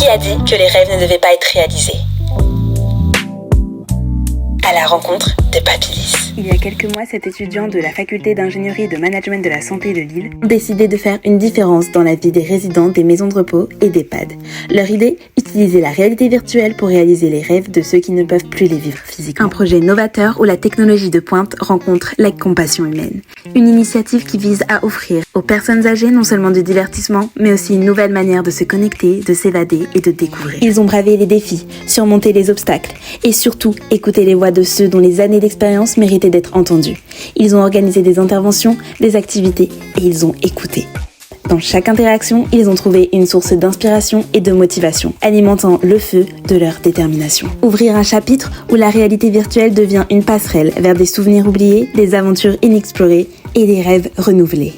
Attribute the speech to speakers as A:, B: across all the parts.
A: Qui a dit que les rêves ne devaient pas être réalisés? À la rencontre de Papylis.
B: Il y a quelques mois, cet étudiant de la faculté d'ingénierie et de management de la santé de Lille ont décidé de faire une différence dans la vie des résidents des maisons de repos et d'EHPAD. Leur idée, utiliser la réalité virtuelle pour réaliser les rêves de ceux qui ne peuvent plus les vivre physiquement. Un projet novateur où la technologie de pointe rencontre la compassion humaine. Une initiative qui vise à offrir aux personnes âgées non seulement du divertissement, mais aussi une nouvelle manière de se connecter, de s'évader et de découvrir. Ils ont bravé les défis, surmonté les obstacles et surtout écouté les voix de ceux dont les années d'expérience méritaient d'être entendues. Ils ont organisé des interventions, des activités et ils ont écouté. Dans chaque interaction, ils ont trouvé une source d'inspiration et de motivation, alimentant le feu de leur détermination. Ouvrir un chapitre où la réalité virtuelle devient une passerelle vers des souvenirs oubliés, des aventures inexplorées et des rêves renouvelés.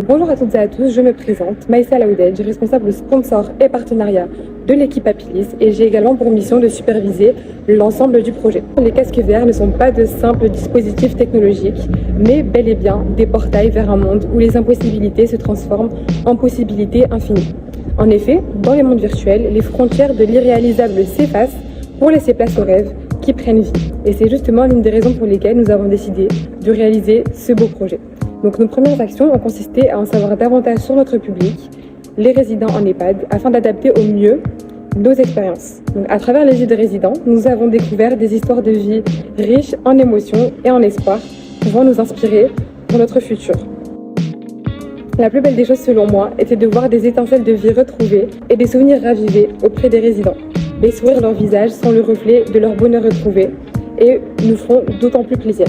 C: Bonjour à toutes et à tous, je me présente, Maïssa Laoudedj, responsable sponsor et partenariat de l'équipe Papylis et j'ai également pour mission de superviser l'ensemble du projet. Les casques VR ne sont pas de simples dispositifs technologiques, mais bel et bien des portails vers un monde où les impossibilités se transforment en possibilités infinies. En effet, dans les mondes virtuels, les frontières de l'irréalisable s'effacent pour laisser place aux rêves qui prennent vie. Et c'est justement l'une des raisons pour lesquelles nous avons décidé de réaliser ce beau projet. Donc nos premières actions ont consisté à en savoir davantage sur notre public, les résidents en EHPAD, afin d'adapter au mieux nos expériences. Donc, à travers les yeux des résidents, nous avons découvert des histoires de vie riches en émotions et en espoir, pouvant nous inspirer pour notre futur. La plus belle des choses selon moi était de voir des étincelles de vie retrouvées et des souvenirs ravivés auprès des résidents. Les sourires de leur visage sont le reflet de leur bonheur retrouvé et nous font d'autant plus plaisir.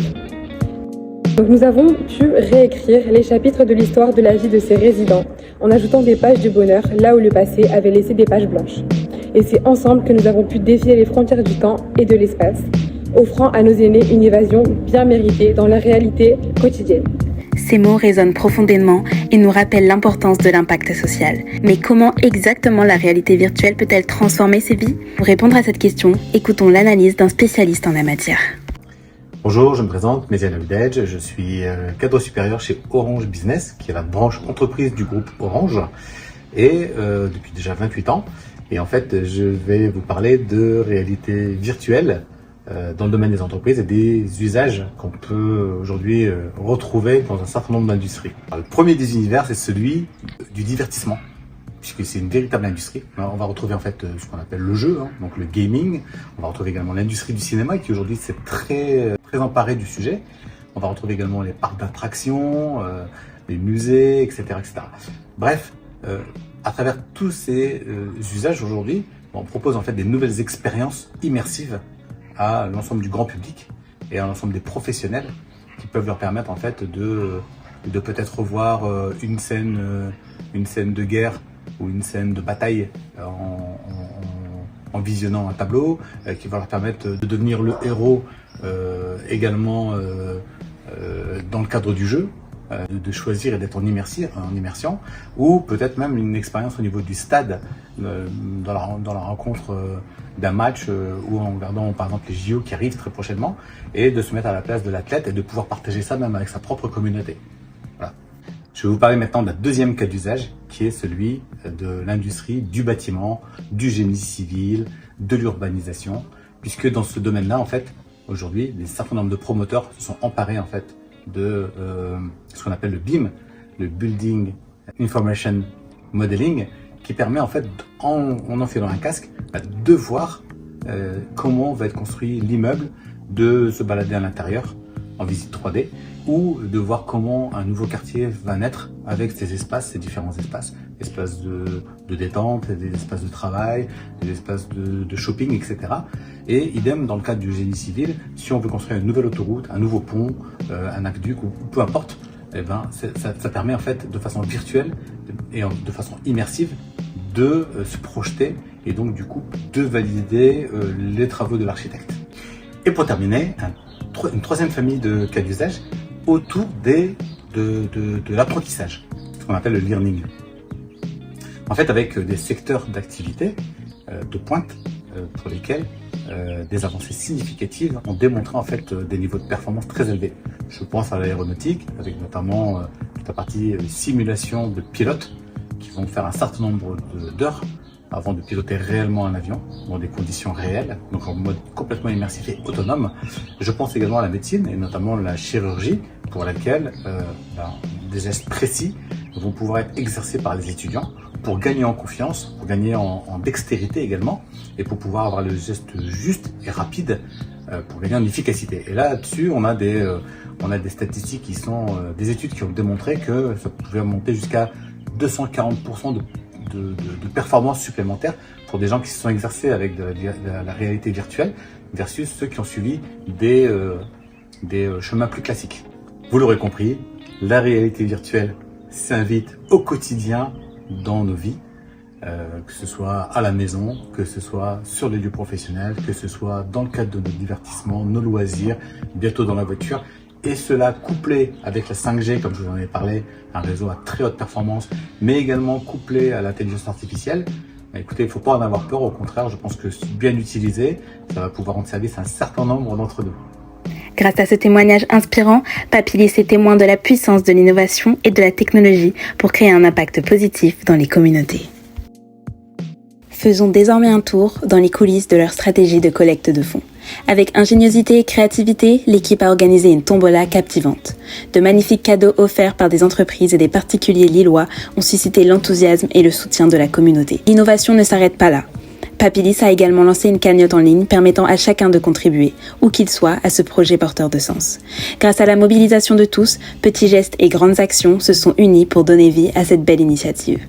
C: Donc nous avons pu réécrire les chapitres de l'histoire de la vie de ces résidents en ajoutant des pages de bonheur là où le passé avait laissé des pages blanches. Et c'est ensemble que nous avons pu défier les frontières du temps et de l'espace, offrant à nos aînés une évasion bien méritée dans la réalité quotidienne.
B: Ces mots résonnent profondément et nous rappellent l'importance de l'impact social. Mais comment exactement la réalité virtuelle peut-elle transformer ces vies? Pour répondre à cette question, écoutons l'analyse d'un spécialiste en la matière.
D: Bonjour, je me présente, Maïssa Laoudedj, je suis cadre supérieur chez Orange Business, qui est la branche entreprise du groupe Orange, et depuis déjà 28 ans. Et en fait, je vais vous parler de réalité virtuelle dans le domaine des entreprises et des usages qu'on peut aujourd'hui retrouver dans un certain nombre d'industries. Le premier des univers, c'est celui du divertissement, puisque c'est une véritable industrie. On va retrouver en fait ce qu'on appelle le jeu, donc le gaming. On va retrouver également l'industrie du cinéma qui aujourd'hui s'est très emparée du sujet. On va retrouver également les parcs d'attractions, les musées, etc., etc. Bref, à travers tous ces usages aujourd'hui, on propose en fait des nouvelles expériences immersives à l'ensemble du grand public et à l'ensemble des professionnels qui peuvent leur permettre en fait de peut-être revoir une scène de guerre ou une scène de bataille en visionnant un tableau, qui va leur permettre de devenir le héros également dans le cadre du jeu, de choisir et d'être en immersion, ou peut-être même une expérience au niveau du stade, dans la rencontre d'un match ou en regardant par exemple les JO qui arrivent très prochainement, et de se mettre à la place de l'athlète et de pouvoir partager ça même avec sa propre communauté. Voilà. Je vais vous parler maintenant d'un deuxième cas d'usage qui est celui de l'industrie du bâtiment, du génie civil, de l'urbanisation, puisque dans ce domaine-là, en fait, aujourd'hui, un certain nombre de promoteurs se sont emparés en fait de ce qu'on appelle le BIM, le Building Information Modeling, qui permet en fait, en enfilant un casque, de voir comment va être construit l'immeuble, de se balader à l'intérieur en visite 3D, ou de voir comment un nouveau quartier va naître avec ces différents espaces de détente, des espaces de travail, des espaces de shopping, etc. Et idem dans le cadre du génie civil, si on veut construire une nouvelle autoroute, un nouveau pont, un aqueduc ou peu importe, eh ben, ça permet en fait de façon virtuelle et de façon immersive de se projeter et donc du coup de valider les travaux de l'architecte. Et pour terminer, une troisième famille de cas d'usage autour de l'apprentissage, ce qu'on appelle le learning. En fait, avec des secteurs d'activité de pointe pour lesquels des avancées significatives ont démontré en fait des niveaux de performance très élevés. Je pense à l'aéronautique, avec notamment toute la partie simulation de pilotes qui vont faire un certain nombre d'heures avant de piloter réellement un avion dans des conditions réelles, donc en mode complètement immersif et autonome. Je pense également à la médecine et notamment la chirurgie pour laquelle des gestes précis vont pouvoir être exercés par les étudiants pour gagner en confiance, pour gagner en dextérité également et pour pouvoir avoir le geste juste et rapide pour gagner en efficacité. Et là-dessus, on a des statistiques qui sont des études qui ont démontré que ça pouvait monter jusqu'à 240% de performance supplémentaire pour des gens qui se sont exercés avec de la réalité virtuelle versus ceux qui ont suivi des chemins plus classiques. Vous l'aurez compris, la réalité virtuelle s'invite au quotidien dans nos vies, que ce soit à la maison, que ce soit sur les lieux professionnels, que ce soit dans le cadre de nos divertissements, nos loisirs, bientôt dans la voiture. Et cela couplé avec la 5G, comme je vous en ai parlé, un réseau à très haute performance, mais également couplé à l'intelligence artificielle. Écoutez, il ne faut pas en avoir peur, au contraire, je pense que bien utilisé, ça va pouvoir rendre service à un certain nombre d'entre nous.
B: Grâce à ce témoignage inspirant, Papillis est témoin de la puissance de l'innovation et de la technologie pour créer un impact positif dans les communautés. Faisons désormais un tour dans les coulisses de leur stratégie de collecte de fonds. Avec ingéniosité et créativité, l'équipe a organisé une tombola captivante. De magnifiques cadeaux offerts par des entreprises et des particuliers lillois ont suscité l'enthousiasme et le soutien de la communauté. L'innovation ne s'arrête pas là. Papillis a également lancé une cagnotte en ligne permettant à chacun de contribuer, où qu'il soit, à ce projet porteur de sens. Grâce à la mobilisation de tous, petits gestes et grandes actions se sont unis pour donner vie à cette belle initiative.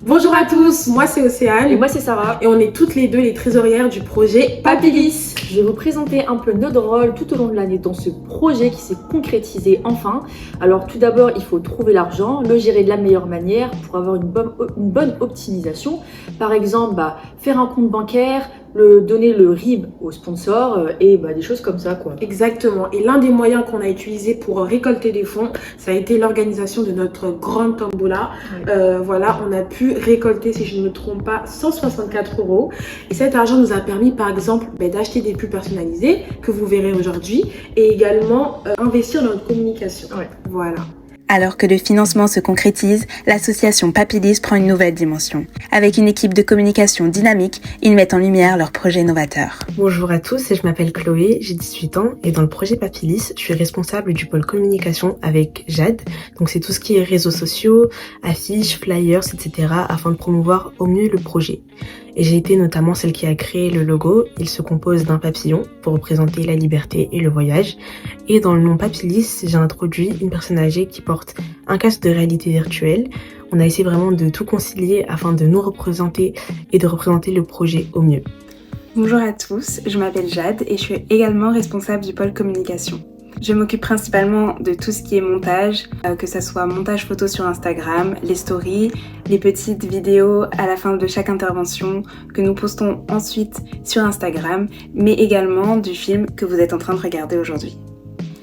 E: Bonjour à tous, moi c'est Océane.
F: Et moi c'est Sarah.
E: Et on est toutes les deux les trésorières du projet Papillis.
F: Je vais vous présenter un peu notre rôle tout au long de l'année dans ce projet qui s'est concrétisé enfin. Alors tout d'abord, il faut trouver l'argent, le gérer de la meilleure manière pour avoir une bonne optimisation. Par exemple, faire un compte bancaire, donner le RIB aux sponsors et des choses comme ça quoi.
E: Exactement. Et l'un des moyens qu'on a utilisé pour récolter des fonds, ça a été l'organisation de notre grande tombola. Ouais. Voilà, on a pu récolter, si je ne me trompe pas, 164 €. Et cet argent nous a permis par exemple d'acheter des pubs personnalisées que vous verrez aujourd'hui et également investir dans notre communication.
F: Ouais.
E: Voilà.
B: Alors que le financement se concrétise, l'association Papillis prend une nouvelle dimension. Avec une équipe de communication dynamique, ils mettent en lumière leurs projets novateurs.
G: Bonjour à tous, je m'appelle Chloé, j'ai 18 ans et dans le projet Papillis, je suis responsable du pôle communication avec Jade. Donc c'est tout ce qui est réseaux sociaux, affiches, flyers, etc. afin de promouvoir au mieux le projet. Et j'ai été notamment celle qui a créé le logo. Il se compose d'un papillon pour représenter la liberté et le voyage. Et dans le nom Papillis, j'ai introduit une personne âgée qui porte un casque de réalité virtuelle. On a essayé vraiment de tout concilier afin de nous représenter et de représenter le projet au mieux.
H: Bonjour à tous, je m'appelle Jade et je suis également responsable du pôle communication. Je m'occupe principalement de tout ce qui est montage, que ça soit montage photo sur Instagram, les stories, les petites vidéos à la fin de chaque intervention que nous postons ensuite sur Instagram, mais également du film que vous êtes en train de regarder aujourd'hui.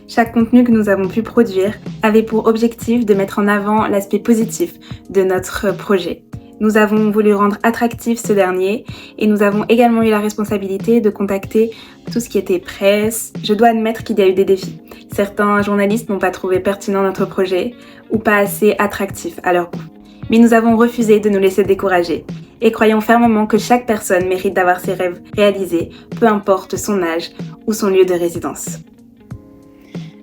H: Chaque contenu que nous avons pu produire avait pour objectif de mettre en avant l'aspect positif de notre projet. Nous avons voulu rendre attractif ce dernier et nous avons également eu la responsabilité de contacter tout ce qui était presse. Je dois admettre qu'il y a eu des défis. Certains journalistes n'ont pas trouvé pertinent notre projet ou pas assez attractif à leur goût. Mais nous avons refusé de nous laisser décourager et croyons fermement que chaque personne mérite d'avoir ses rêves réalisés, peu importe son âge ou son lieu de résidence.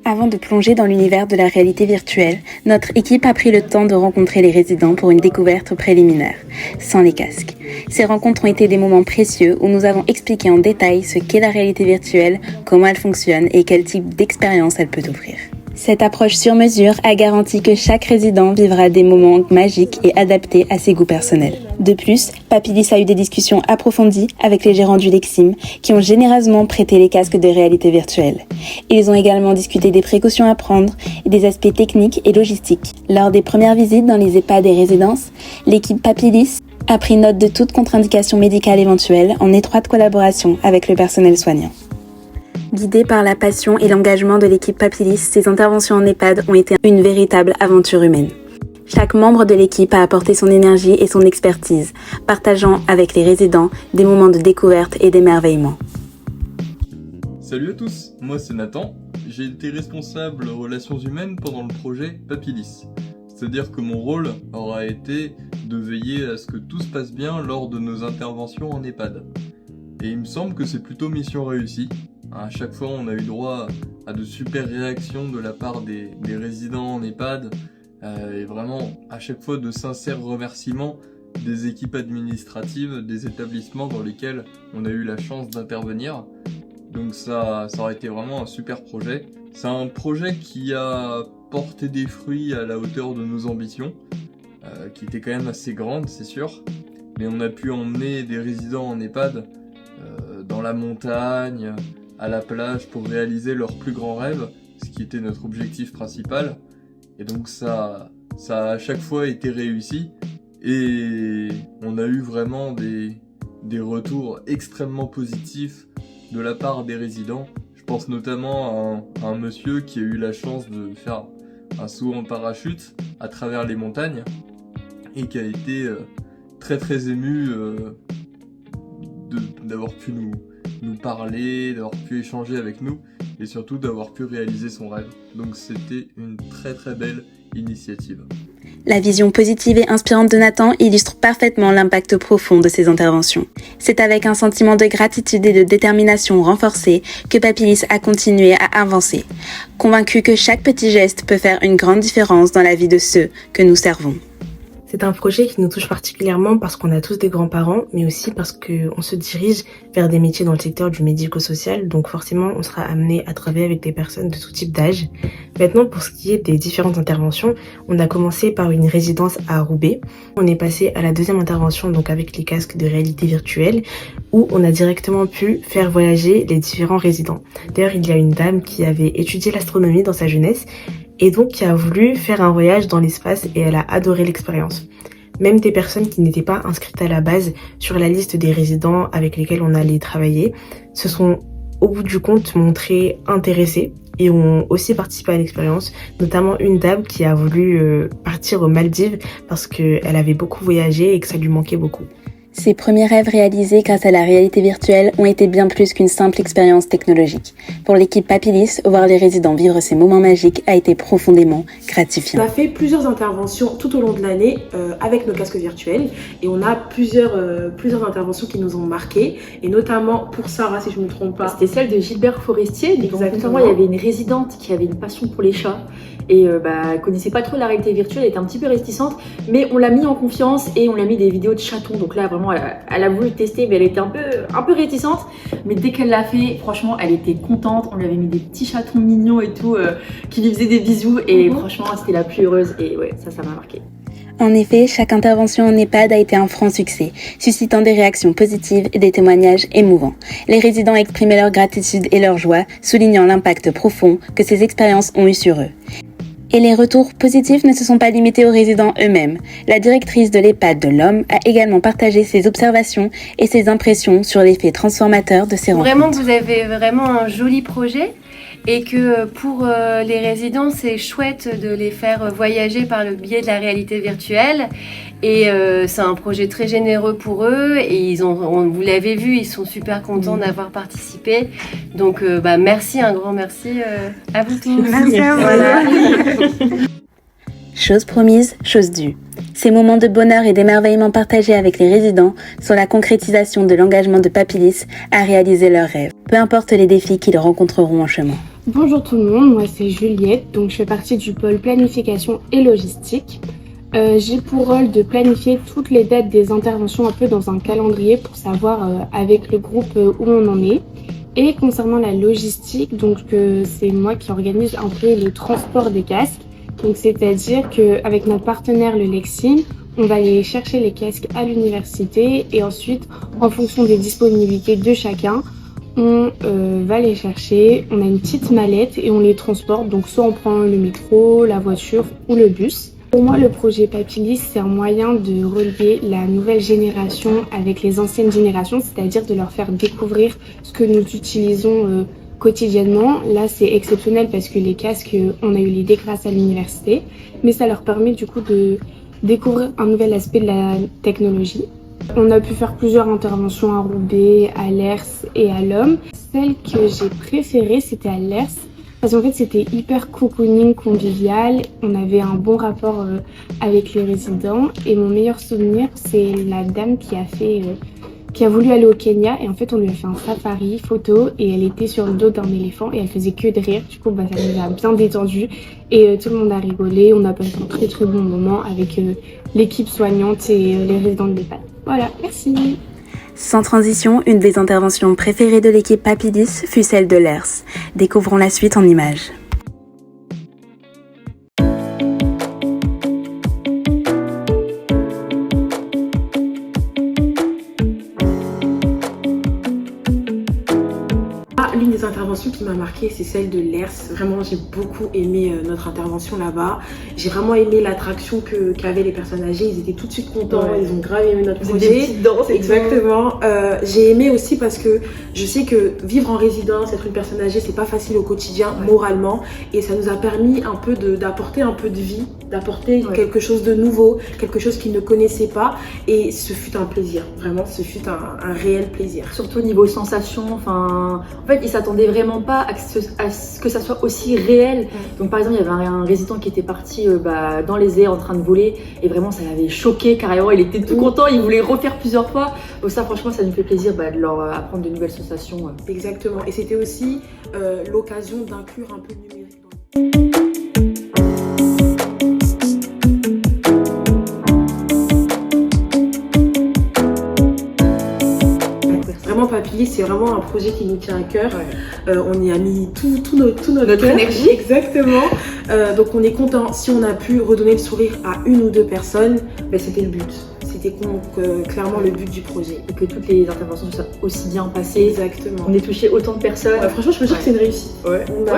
B: Avant de plonger dans l'univers de la réalité virtuelle, notre équipe a pris le temps de rencontrer les résidents pour une découverte préliminaire, sans les casques. Ces rencontres ont été des moments précieux où nous avons expliqué en détail ce qu'est la réalité virtuelle, comment elle fonctionne et quel type d'expérience elle peut offrir. Cette approche sur mesure a garanti que chaque résident vivra des moments magiques et adaptés à ses goûts personnels. De plus, Papillis a eu des discussions approfondies avec les gérants du Lexim qui ont généreusement prêté les casques de réalité virtuelle. Ils ont également discuté des précautions à prendre et des aspects techniques et logistiques. Lors des premières visites dans les EHPAD et résidences, l'équipe Papillis a pris note de toute contre-indication médicale éventuelle en étroite collaboration avec le personnel soignant. Guidés par la passion et l'engagement de l'équipe Papillis, ces interventions en EHPAD ont été une véritable aventure humaine. Chaque membre de l'équipe a apporté son énergie et son expertise, partageant avec les résidents des moments de découverte et d'émerveillement.
I: Salut à tous, moi c'est Nathan, j'ai été responsable relations humaines pendant le projet Papillis. C'est-à-dire que mon rôle aura été de veiller à ce que tout se passe bien lors de nos interventions en EHPAD. Et il me semble que c'est plutôt mission réussie. À chaque fois, on a eu droit à de super réactions de la part des résidents en EHPAD, et vraiment, à chaque fois, de sincères remerciements des équipes administratives, des établissements dans lesquels on a eu la chance d'intervenir. Donc ça aurait été vraiment un super projet. C'est un projet qui a porté des fruits à la hauteur de nos ambitions, qui étaient quand même assez grandes, c'est sûr. Mais on a pu emmener des résidents en EHPAD dans la montagne, à la plage, pour réaliser leur plus grand rêve, ce qui était notre objectif principal. Et donc ça a à chaque fois été réussi. Et on a eu vraiment des retours extrêmement positifs de la part des résidents. Je pense notamment à un monsieur qui a eu la chance de faire un saut en parachute à travers les montagnes et qui a été très très ému d'avoir pu nous parler, d'avoir pu échanger avec nous et surtout d'avoir pu réaliser son rêve. Donc c'était une très très belle initiative.
B: La vision positive et inspirante de Nathan illustre parfaitement l'impact profond de ses interventions. C'est avec un sentiment de gratitude et de détermination renforcée que Papilis a continué à avancer, convaincu que chaque petit geste peut faire une grande différence dans la vie de ceux que nous servons.
G: C'est un projet qui nous touche particulièrement parce qu'on a tous des grands-parents, mais aussi parce qu'on se dirige vers des métiers dans le secteur du médico-social, donc forcément on sera amené à travailler avec des personnes de tout type d'âge. Maintenant, pour ce qui est des différentes interventions, on a commencé par une résidence à Roubaix. On est passé à la deuxième intervention, donc avec les casques de réalité virtuelle, où on a directement pu faire voyager les différents résidents. D'ailleurs, il y a une dame qui avait étudié l'astronomie dans sa jeunesse, et donc qui a voulu faire un voyage dans l'espace et elle a adoré l'expérience. Même des personnes qui n'étaient pas inscrites à la base sur la liste des résidents avec lesquels on allait travailler se sont au bout du compte montrées intéressées et ont aussi participé à l'expérience, notamment une dame qui a voulu partir aux Maldives parce qu'elle avait beaucoup voyagé et que ça lui manquait beaucoup.
B: Ses premiers rêves réalisés grâce à la réalité virtuelle ont été bien plus qu'une simple expérience technologique. Pour l'équipe Papilis, voir les résidents vivre ces moments magiques a été profondément gratifiant.
E: On a fait plusieurs interventions tout au long de l'année avec nos casques virtuels et on a plusieurs interventions qui nous ont marqués et notamment pour Sarah, si je ne me trompe pas.
F: C'était celle de Gilbert Forestier. Donc, notamment, il y avait une résidente qui avait une passion pour les chats et elle connaissait pas trop la réalité virtuelle, elle était un petit peu réticente, mais on l'a mis en confiance et on l'a mis des vidéos de chatons. Donc là, vraiment, elle a voulu tester, mais elle était un peu réticente. Mais dès qu'elle l'a fait, franchement, elle était contente. On lui avait mis des petits chatons mignons et tout, qui lui faisaient des bisous. Et franchement, c'était la plus heureuse. Et ouais, ça m'a marqué.
B: En effet, chaque intervention en EHPAD a été un franc succès, suscitant des réactions positives et des témoignages émouvants. Les résidents exprimaient leur gratitude et leur joie, soulignant l'impact profond que ces expériences ont eu sur eux. Et les retours positifs ne se sont pas limités aux résidents eux-mêmes. La directrice de l'EHPAD de l'Homme a également partagé ses observations et ses impressions sur l'effet transformateur de ces rencontres.
J: Vraiment, vous avez vraiment un joli projet et que pour les résidents, c'est chouette de les faire voyager par le biais de la réalité virtuelle. Et c'est un projet très généreux pour eux et vous l'avez vu, ils sont super contents d'avoir participé. Donc merci, un grand merci à vous tous.
H: Merci à vous.
J: Voilà.
B: Chose promise, chose due. Ces moments de bonheur et d'émerveillement partagés avec les résidents sont la concrétisation de l'engagement de Papilis à réaliser leurs rêves, peu importe les défis qu'ils rencontreront en chemin.
K: Bonjour tout le monde, moi c'est Juliette, donc je fais partie du pôle planification et logistique. J'ai pour rôle de planifier toutes les dates des interventions un peu dans un calendrier pour savoir avec le groupe où on en est. Et concernant la logistique, donc c'est moi qui organise un peu le transport des casques. Donc c'est-à-dire qu'avec notre partenaire le Lexim, on va aller chercher les casques à l'université et ensuite, en fonction des disponibilités de chacun, on va les chercher. On a une petite mallette et on les transporte. Donc soit on prend le métro, la voiture ou le bus. Pour moi, le projet Papilis, c'est un moyen de relier la nouvelle génération avec les anciennes générations, c'est-à-dire de leur faire découvrir ce que nous utilisons quotidiennement. Là, c'est exceptionnel parce que les casques, on a eu l'idée grâce à l'université, mais ça leur permet du coup de découvrir un nouvel aspect de la technologie. On a pu faire plusieurs interventions à Roubaix, à Lers et à l'Homme. Celle que j'ai préférée, c'était à Lers Parce qu'en fait, c'était hyper cocooning, convivial. On avait un bon rapport avec les résidents. Et mon meilleur souvenir, c'est la dame qui a voulu aller au Kenya. Et en fait, on lui a fait un safari photo. Et elle était sur le dos d'un éléphant. Et elle faisait que de rire. Du coup, ça nous a bien détendu. Et tout le monde a rigolé. On a passé un très très bon moment avec l'équipe soignante et les résidents de l'EHPAD. Voilà, merci.
B: Sans transition, une des interventions préférées de l'équipe Papillis fut celle de Lers. Découvrons la suite en images.
E: L'une des interventions qui m'a marquée, c'est celle de Lers. Vraiment, j'ai beaucoup aimé notre intervention là-bas. J'ai vraiment aimé l'attraction qu'avaient les personnes âgées. Ils étaient tout de suite contents, ils ont grave aimé notre projet.
F: Des petites danses.
E: Exactement. J'ai aimé aussi parce que je sais que vivre en résidence, être une personne âgée, c'est pas facile au quotidien, moralement. Et ça nous a permis un peu d'apporter un peu de vie, d'apporter quelque chose de nouveau, quelque chose qu'ils ne connaissaient pas. Et ce fut un plaisir. Vraiment, ce fut un réel plaisir.
F: Surtout au niveau sensation, en fait, ils s'attendaient vraiment pas à ce que ça soit aussi réel. Donc par exemple, il y avait un résident qui était parti dans les airs en train de voler et vraiment ça l'avait choqué carrément, il était tout content, il voulait refaire plusieurs fois. Donc ça franchement, ça nous fait plaisir de leur apprendre de nouvelles sensations.
E: Exactement, et c'était aussi l'occasion d'inclure un peu de numérique dans Papillis, c'est vraiment un projet qui nous tient à cœur. On y a mis tout notre
F: énergie.
E: Exactement. Donc on est content. Si on a pu redonner le sourire à une ou deux personnes, c'était le but. C'était clairement le but du projet.
F: Et que toutes les interventions soient aussi bien passées.
E: Exactement.
F: On ait touché autant de personnes.
E: Franchement, je peux dire que c'est une réussite.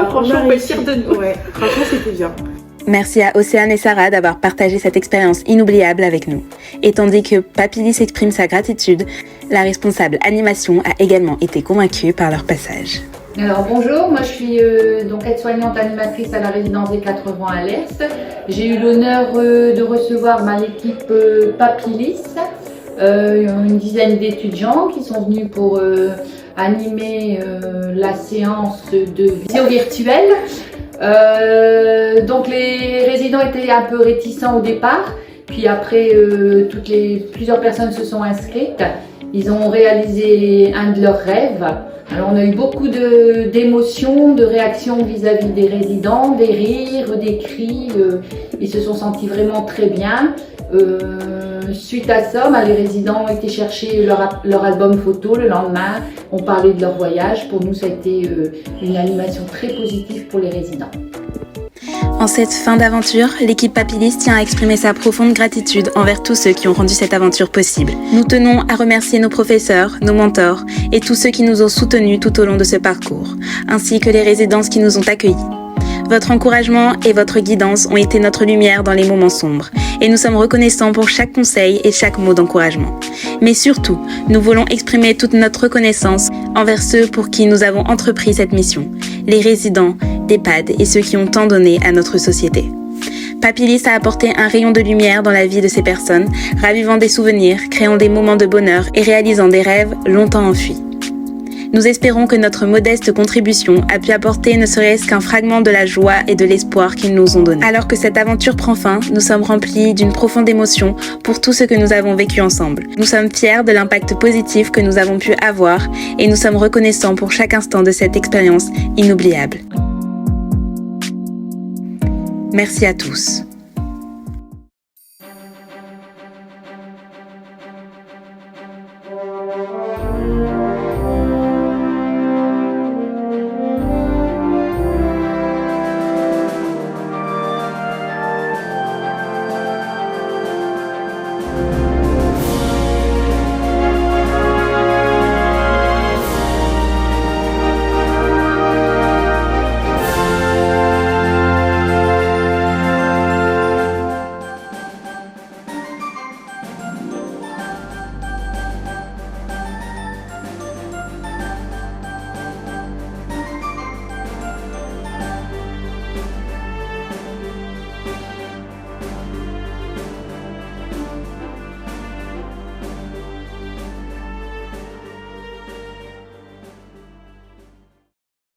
F: Franchement, on peut être fiers de nous.
E: Franchement, c'était bien.
B: Merci à Océane et Sarah d'avoir partagé cette expérience inoubliable avec nous. Et tandis que Papillis exprime sa gratitude, la responsable animation a également été convaincue par leur passage.
L: Alors bonjour, moi je suis donc aide-soignante animatrice à la résidence des 80 à l'Est. J'ai eu l'honneur de recevoir l'équipe Papillis, une dizaine d'étudiants qui sont venus pour animer la séance de visio virtuelle. Donc les résidents étaient un peu réticents au départ, puis après plusieurs personnes se sont inscrites. Ils ont réalisé un de leurs rêves. Alors on a eu beaucoup d'émotions, de réactions vis-à-vis des résidents, des rires, des cris. Ils se sont sentis vraiment très bien. Suite à ça, les résidents ont été chercher leur album photo le lendemain. On parlait de leur voyage. Pour nous, ça a été une animation très positive pour les résidents.
B: En cette fin d'aventure, l'équipe Papillis tient à exprimer sa profonde gratitude envers tous ceux qui ont rendu cette aventure possible. Nous tenons à remercier nos professeurs, nos mentors et tous ceux qui nous ont soutenus tout au long de ce parcours, ainsi que les résidences qui nous ont accueillis. Votre encouragement et votre guidance ont été notre lumière dans les moments sombres, et nous sommes reconnaissants pour chaque conseil et chaque mot d'encouragement. Mais surtout, nous voulons exprimer toute notre reconnaissance envers ceux pour qui nous avons entrepris cette mission, les résidents d'EHPAD et ceux qui ont tant donné à notre société. Papillis a apporté un rayon de lumière dans la vie de ces personnes, ravivant des souvenirs, créant des moments de bonheur et réalisant des rêves longtemps enfuis. Nous espérons que notre modeste contribution a pu apporter ne serait-ce qu'un fragment de la joie et de l'espoir qu'ils nous ont donné. Alors que cette aventure prend fin, nous sommes remplis d'une profonde émotion pour tout ce que nous avons vécu ensemble. Nous sommes fiers de l'impact positif que nous avons pu avoir et nous sommes reconnaissants pour chaque instant de cette expérience inoubliable. Merci à tous.